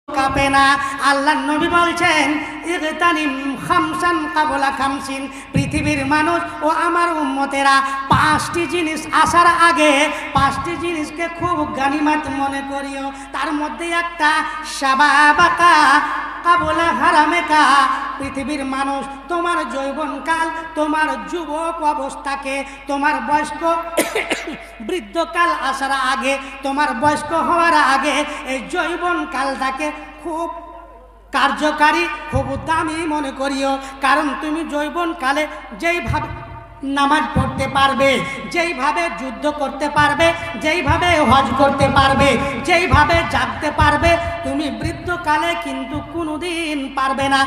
কাঁপে না। আল্লাহর নবী বলছেন ইগতানিম খামসান কাবলা খামসিন, পৃথিবীর মানুষ ও আমার উম্মতেরা 5টি জিনিস আসার আগে 5টি জিনিসকে খুব গানিমত মনে করিও। তার মধ্যে একটা শাবাবাকা কাবলা হারামেকা, পৃথিবীর মানুষ তোমার যৌবনকাল, তোমার যুবক অবস্থাকে, তোমার বয়স্ক বৃদ্ধকাল আসার আগে, তোমার বয়স্ক হওয়ার আগে এই যৌবনকালটাকে খুব কার্যকারী, খুব দামি মনে করিও। কারণ তুমি যৌবনকালে যেইভাবে নামাজ পড়তে পারবে, যেইভাবে যুদ্ধ করতে পারবে, যেইভাবে হজ করতে পারবে, যেইভাবে জাগতে পারবে, তুমি বৃদ্ধকালে কিন্তু কোনোদিন পারবে না।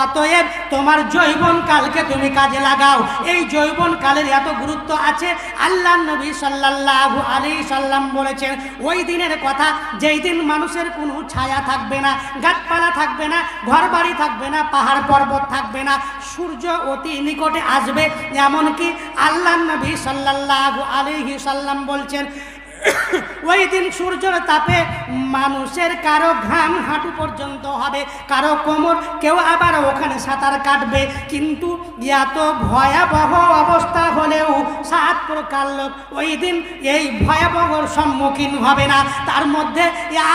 অতএব তোমার যৌবনকালকে তুমি কাজে লাগাও। এই যৌবনকালের এত গুরুত্ব আছে, আল্লাহ নবী সাল্লাল্লাহু আলাইহি সাল্লাম বলেছেন ওই দিনের কথা যেই দিন মানুষের কোনো ছায়া থাকবে না, গাছপালা থাকবে না, ঘরবাড়ি থাকবে না, পাহাড় পর্বত থাকবে না, সূর্য অতি নিকটে আসবে। এমনকি আল্লাহ নবী সাল্লাল্লাহু আলাইহি সাল্লাম বলছেন ওই দিন সূর্যের তাপে মানুষের কারো ঘাম হাঁটু পর্যন্ত হবে, কারো কোমর, কেউ আবার ওখানে সাঁতার কাটবে। কিন্তু এত ভয়াবহ অবস্থা হলেও 7 প্রকার লোক ওই দিন এই ভয়াবহর সম্মুখীন হবে না। তার মধ্যে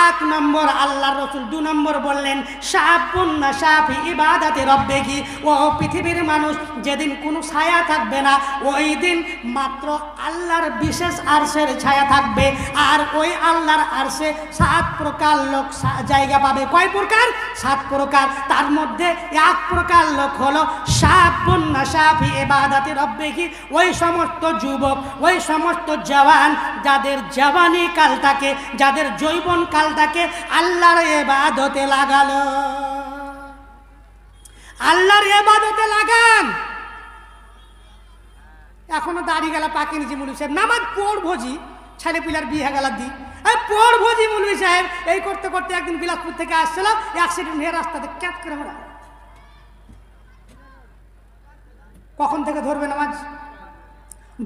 1 নম্বর আল্লাহর রাসূল 2 নম্বর বললেন শাবুন নাশা ফি ইবাদাতি রাব্বিহি। ও পৃথিবীর মানুষ যেদিন কোনো ছায়া থাকবে না, ওই দিন মাত্র আল্লাহর বিশেষ আরশের ছায়া থাকবে। আর ওই আল্লাহর আরশে 7 প্রকার লোক জায়গা পাবে। কয় প্রকার? 7 প্রকার। তার মধ্যে 1 প্রকার লোক হলো শাবুন নাশা ফি ইবাদাতি রাব্বিহি। ওই সমস্ত যুবক, ওই সমস্ত জওয়ান যাদের জওয়ানি কালটাকে, যাদের যৌবন কালটাকে আল্লাহর ইবাদতে লাগালো। আল্লাহর ইবাদতে লাগান। এখনো দাড়ি গেলা পাকেনি যে মুলুক সাহেব নামাজ পড়বো জি, ছেলে পিলার বিয়ে গেলা দি পড়বো জি মুলবি সাহেব। এই করতে করতে একদিন বিলাসপুর থেকে আসছিল, অ্যাক্সিডেন্ট হয়ে রাস্তাতে ক্যাচ করে মারা। কখন থেকে ধরবে নামাজ?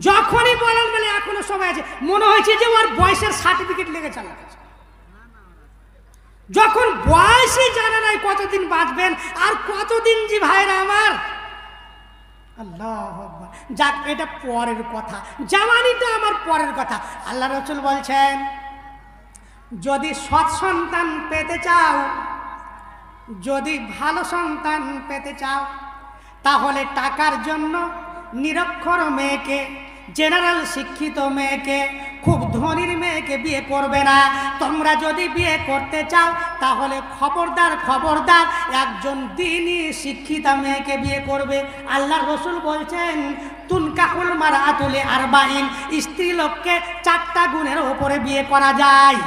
যখনই বলেন বলে এখনো সময় আছে, মনে হয়েছে যে ওর বয়সের সার্টিফিকেট লেগে চালা গেছে। যখন বয়সই জানা নাই কতদিন বাঁচবেন আর কতদিন জি ভাইরা আমার। আল্লাহু আকবার। যাক, এটা পরের কথা, জাওয়ানিটা আমার পরের কথা। আল্লাহ রাসূল বলছেন যদি সৎ সন্তান পেতে চাও, যদি ভালো সন্তান পেতে চাও, তাহলে টাকার জন্য নিরক্ষর মেয়েকে, জেনারেল শিক্ষিত মেয়েকে, খুব ধনীর মেয়েকে বিয়ে করবে না। তোমরা যদি বিয়ে করতে চাও তাহলে খবরদার খবরদার একজন দ্বীনি শিক্ষিতা মেয়েকে বিয়ে করবে। আল্লাহ রাসূল বলছেন তুনকাহুল মারআতু লিআরবাঈন, স্ত্রী লোককে 4টা গুণের উপরে বিয়ে করা যায়।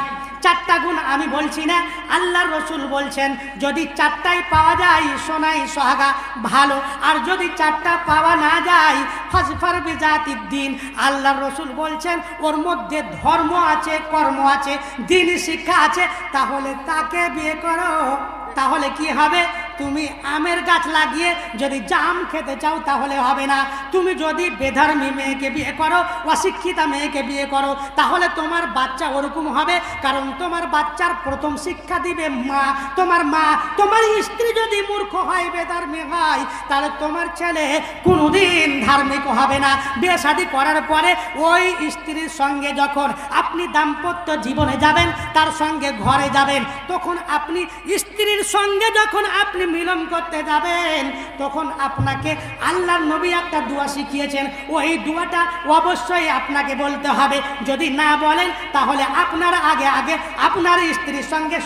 4টা গুণ আমি বলছি না, আল্লাহর রাসূল বলছেন যদি 4টাই পাওয়া যায় সোনাই সোহাগা ভালো, আর যদি 4টা পাওয়া না যায় ফাজফার বিজাতিদ দ্বীন। আল্লাহর রাসূল বলছেন ওর মধ্যে ধর্ম আছে, কর্ম আছে, দ্বীনি শিক্ষা আছে, তাহলে তাকে বিয়ে করো। তাহলে কি হবে? তুমি আমের গাছ লাগিয়ে যদি জাম খেতে চাও তাহলে হবে না। তুমি যদি বেধর্মী মেয়েকে বিয়ে করো, অশিক্ষিতা মেয়েকে বিয়ে করো, তাহলে তোমার বাচ্চা ওরকম হবে। কারণ তোমার বাচ্চার প্রথম শিক্ষা দিবে মা, তোমার মা। তোমার স্ত্রী যদি মূর্খ হয়, বেধর্মী হয়, তাহলে তোমার ছেলে কোনোদিন ধার্মিক হবে না। বিয়ে শাদী করার পরে ওই স্ত্রীর সঙ্গে যখন আপনি দাম্পত্য জীবনে যাবেন, তার সঙ্গে ঘরে যাবেন, তখন আপনি স্ত্রীর সঙ্গে যখন আপনি মিলন করতে যাবেন, তখন আপনাকে আল্লাহর নবী একটা দোয়া শিখিয়েছেন। ওই দোয়াটা অবশ্যই আপনাকে বলতে হবে। যদি না বলেন তাহলে আপনার আগে আগে আপনার স্ত্রীর সঙ্গে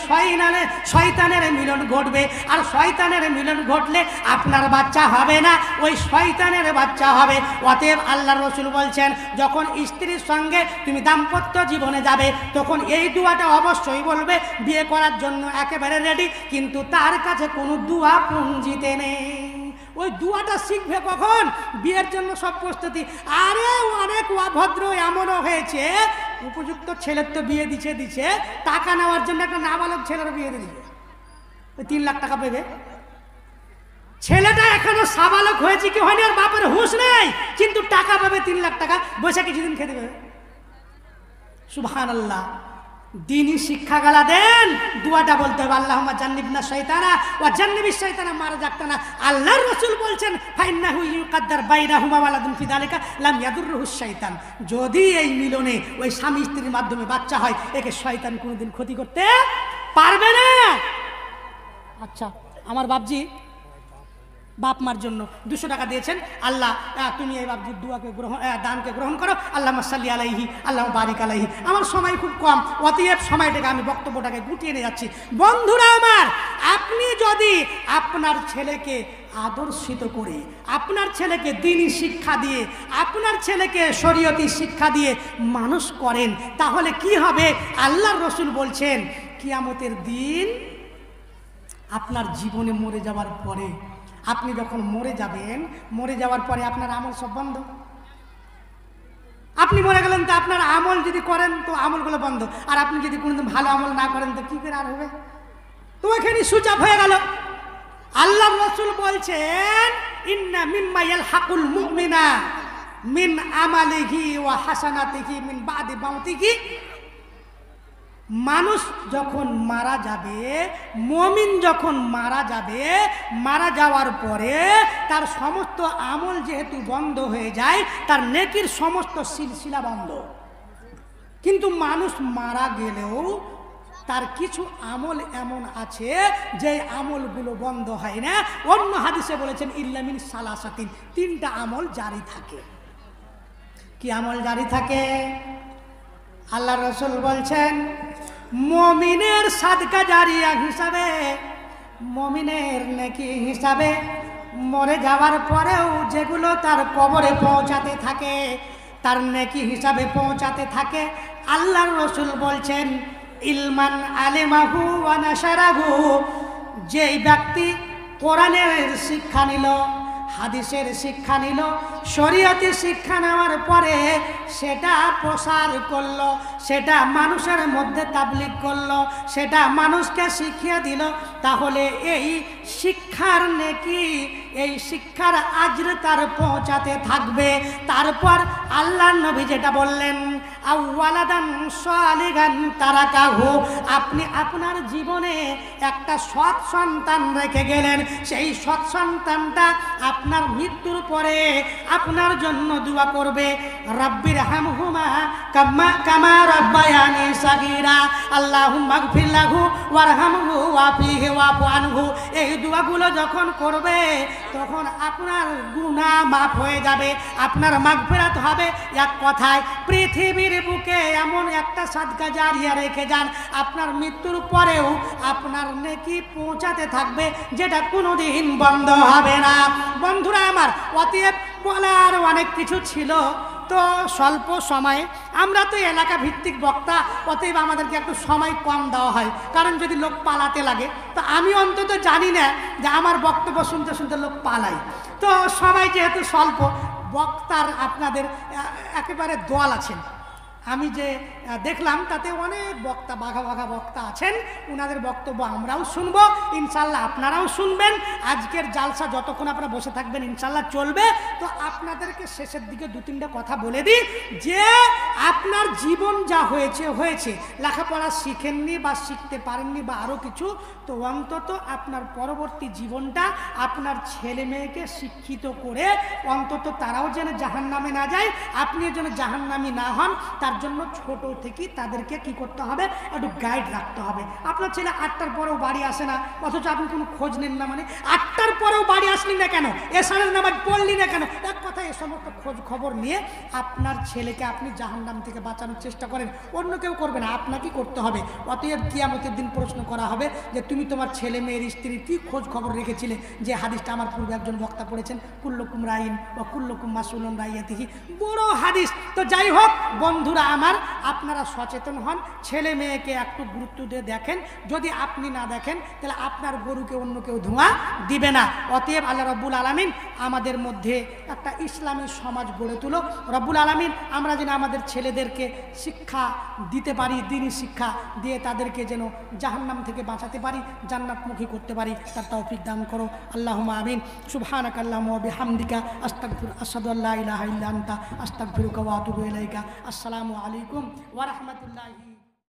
শয়তানের মিলন ঘটবে। আর শয়তানের মিলন ঘটলে আপনার বাচ্চা হবে না, ওই শয়তানের বাচ্চা হবে। অতএব আল্লাহর রাসূল বলছেন যখন স্ত্রীর সঙ্গে তুমি দাম্পত্য জীবনে যাবে, তখন এই দোয়াটা অবশ্যই বলবে। বিয়ে করার জন্য একেবারে রেডি, কিন্তু তার কাছে কোনো দোয়া পুঞ্জিতে নেই। ওই দোয়াটা শিখবে কখন? বিয়ের জন্য সব প্রস্তুতি। আরে অনেক অভদ্র এমনও হয়েছে, উপযুক্ত ছেলের তো বিয়ে দিচ্ছে, টাকা নেওয়ার জন্য একটা নাবালক ছেলের বিয়ে দিয়েছে, ওই 3 লাখ টাকা পেবে। ছেলেটা এখনো সাবালক হয়েছে কি হয়নি, আর বাপের হুঁশ নেই, কিন্তু টাকা পাবে 3 লাখ টাকা, বসে কিছুদিন খেতে পাবে। সুবহানাল্লাহ। দিনই শিক্ষাগালা দেন, দুয়াটা বলতে হবে আল্লাহুম্মা জান্নিবনা শাইতানা ওয়া জান্নিবিশ শাইতানা মা রাযাকতানা। আল্লাহর রাসূল বলছেন ফাইন্নাহু ইউকাদ্দার বাইনাহুমা ওয়ালাদুন ফি যালিকা লাম ইয়াদুররুহু শাইতান। যদি এই মিলনে ওই স্বামী স্ত্রীর মাধ্যমে বাচ্চা হয়, একে শয়তান কোনোদিন ক্ষতি করতে পারবে না। আচ্ছা, আমার বাপজি বাপ মার জন্য 200 টাকা দিয়েছেন, আল্লাহ তুমি এই বাপজির দুয়াকে দানকে গ্রহণ করো, আল্লাহুম্মা সাল্লি আলাইহি আল্লাহুম্মা বারিক আলাইহি। আমার সময় খুব কম, অতএব সময়টাকে আমি বক্তব্যটাকে গুটিয়ে নিয়ে যাচ্ছি। বন্ধুরা আমার, আপনি যদি আপনার ছেলেকে আদর্শিত করে, আপনার ছেলেকে দ্বীনি শিক্ষা দিয়ে, আপনার ছেলেকে শরীয়তি শিক্ষা দিয়ে মানুষ করেন, তাহলে কি হবে? আল্লাহর রাসূল বলছেন কিয়ামতের দিন আপনার জীবনে মরে যাওয়ার পরে, আপনি যখন মরে যাবেন, মরে যাওয়ার পরে আপনার আমল সব বন্ধ। আপনি মরে গেলেন, তো আপনার আমল যদি করেন তো আমলগুলো বন্ধ, আর আপনি যদি কোনোদিন ভালো আমল না করেন তো কি করে আর হবে? তো এখানে সুচাপ হয়ে গেল। আল্লাহর রাসূল বলছেন ইন্না মিম্মা ইয়ালহাকুল মুমিনা মিন আমালিহি ওয়া হাসানাতিহি মিন বাদি মাউতিহি। মানুষ যখন মারা যাবে, মুমিন যখন মারা যাবে, মারা যাওয়ার পরে তার সমস্ত আমল যেহেতু বন্ধ হয়ে যায়, তার নেকির সমস্ত সিলসিলা বন্ধ। কিন্তু মানুষ মারা গেলেও তার কিছু আমল এমন আছে যে আমলগুলো বন্ধ হয় না। অন্য হাদিসে বলেছেন ইল্লা মিন সালাসাতিন, 3টা আমল জারি থাকে। কি আমল জারি থাকে? আল্লাহ রাসূল বলছেন মুমিনের সাদকা জারিয়া হিসাবে, মুমিনের নেকি হিসাবে মরে যাওয়ার পরেও যেগুলো তার কবরে পৌঁছাতে থাকে, তার নেকি হিসাবে পৌঁছাতে থাকে, আল্লাহর রাসূল বলছেন ইলমান আলিমাহু ওয়া নাশারাহু। যেই ব্যক্তি কোরআনের শিক্ষা নিল, হাদিসের শিক্ষা নিল, শরীয়তি শিক্ষা নেওয়ার পরে সেটা প্রসার করলো, সেটা মানুষের মধ্যে তাবলীগ করলো, সেটা মানুষকে শিখিয়ে দিল, তাহলে এই শিক্ষার নেকি, এই শিক্ষার আজর তার পৌঁছাতে থাকবে। তারপর আল্লাহর নবী যেটা বললেন আওয়ালাদান সালিহান তারাকাহু, আপনি আপনার জীবনে একটা সৎ সন্তান রেখে গেলেন, সেই সৎ সন্তানটা আপনার মৃত্যুর পরে আপনার জন্য দোয়া করবে রাব্বির হামহুমা কামা রাব্বায়ানি সাগীরা আল্লাহুম্মা গফির লাহু ওয়ারহামহু ওয়াফিহি ওয়াফু আনহু। এই দোয়াগুলো যখন করবে তখন আপনার গুনাহ মাফ হয়ে যাবে, আপনার মাগফিরাত হবে। এক কথায় পৃথিবীর বুকে এমন একটা সাদকা জারিয়া রেখে যান, আপনার মৃত্যুর পরেও আপনার নেকি পৌঁছাতে থাকবে, যেটা কোনোদিন বন্ধ হবে না। বন্ধুরা আমার, অতএব বলার অনেক কিছু ছিল, তো স্বল্প সময়ে আমরা তো এলাকা ভিত্তিক বক্তা, অতএব আমাদেরকে একটু সময় কম দেওয়া হয়, কারণ যদি লোক পালাতে লাগে, তো আমি অন্তত জানি না যে আমার বক্তব্য শুনতে শুনতে লোক পালাই। তো সময় যেহেতু স্বল্প, বক্তার আপনাদের একেবারে দল আছেন। আমি যে দেখলাম তাতে অনেক বক্তা, বাঘা বাঘা বক্তা আছেন, ওনাদের বক্তব্য আমরাও শুনবো, ইনশাল্লাহ আপনারাও শুনবেন। আজকের জালসা যতক্ষণ আপনারা বসে থাকবেন ইনশাল্লাহ চলবে। তো আপনাদেরকে শেষের দিকে 2-3টা কথা বলে দিই, যে আপনার জীবন যা হয়েছে হয়েছে, লেখাপড়া শিখেননি বা শিখতে পারেননি বা আরও কিছু, তো অন্তত আপনার পরবর্তী জীবনটা আপনার ছেলে মেয়েকে শিক্ষিত করে অন্তত তারাও যেন জাহান্নামে না যায়, আপনিও যেন জাহান্নামী না হন, তার জন্য ছোট থেকে তাদেরকে কি করতে হবে, একটু গাইড রাখতে হবে। আপনার ছেলে 8টার পরেও বাড়ি আসে না, অথচ আপনি কোনো খোঁজ নেন না, মানে 8টার পরেও বাড়ি আসলি না কেন, এশারের নামাজ পড়লি না কেন, এক কথায় এ সমস্ত খোঁজ খবর নিয়ে আপনার ছেলেকে আপনি জাহান্নাম থেকে বাঁচানোর চেষ্টা করেন, অন্য কেউ করবে না, আপনাকেই করতে হবে। অতএব কিয়ামতের দিন প্রশ্ন করা হবে যে তুমি তোমার ছেলে মেয়ের স্ত্রীর কি খোঁজ খবর রেখেছিলে, যে হাদিসটা আমার পূর্বে একজন বক্তা পড়েছেন, কুল্লুকুম রাইন বা কুল্লুকুম মাসউলুন রাইয়াতিহি, বড় হাদিস। তো যাই হোক বন্ধুরা আমার, আপনারা সচেতন হন, ছেলে মেয়েকে একটু গুরুত্ব দিয়ে দেখেন। যদি আপনি না দেখেন তাহলে আপনার গরুকে অন্য কেউ ধোঁয়া দিবে না। অতএব আল্লাহ রব্বুল আলামিন আমাদের মধ্যে একটা ইসলামী সমাজ গড়ে তুলো। রব্বুল আলামিন আমরা যেন আমাদের ছেলেদেরকে শিক্ষা দিতে পারি, দ্বীনি শিক্ষা দিয়ে তাদেরকে যেন জাহান্নাম থেকে বাঁচাতে পারি, জান্নাতমুখী করতে পারি, তার তৌফিক দান করো। আল্লাহুম্মা আমিন। সুবহানাকা আল্লাহুম্মা ওয়া বিহামদিকা আশহাদু আল্লা ইলাহা ইল্লা আনতা আস্তাগফিরুকা ওয়া আতুবু ইলাইকা। আসসালামু আলাইকুম ওয়া রাহমাতুল্লাহি।